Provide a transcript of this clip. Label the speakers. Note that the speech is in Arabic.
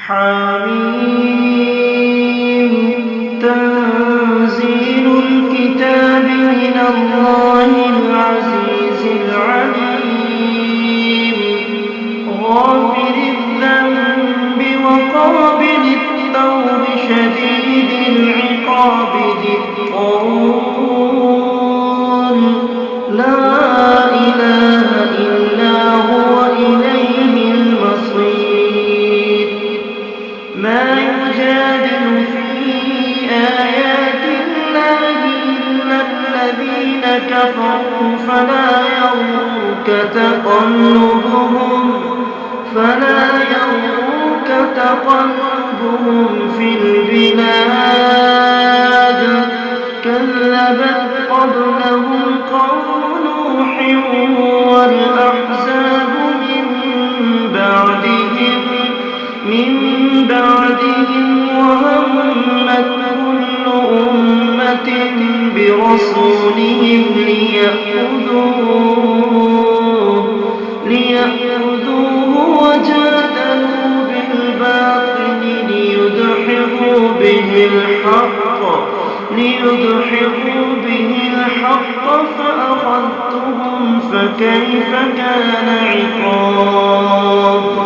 Speaker 1: حميم تنزيل الكتاب من الله العزيز العليم غافر الذنب وقابل التوب شديد العقاب ذي الطول لا إله إلا هو إليه المصير ما يجادل في آيات الله إلا الذين كفروا فلا يغرك تقلبهم في البلاد كذبت قبلهم قوم نوح والأحزاب من بعدهم وهمت كل أمة برسولهم ليأخذوه وجادلوا بالباطل ليدحضوا به الحق فأخذتهم فكيف كان عقاب.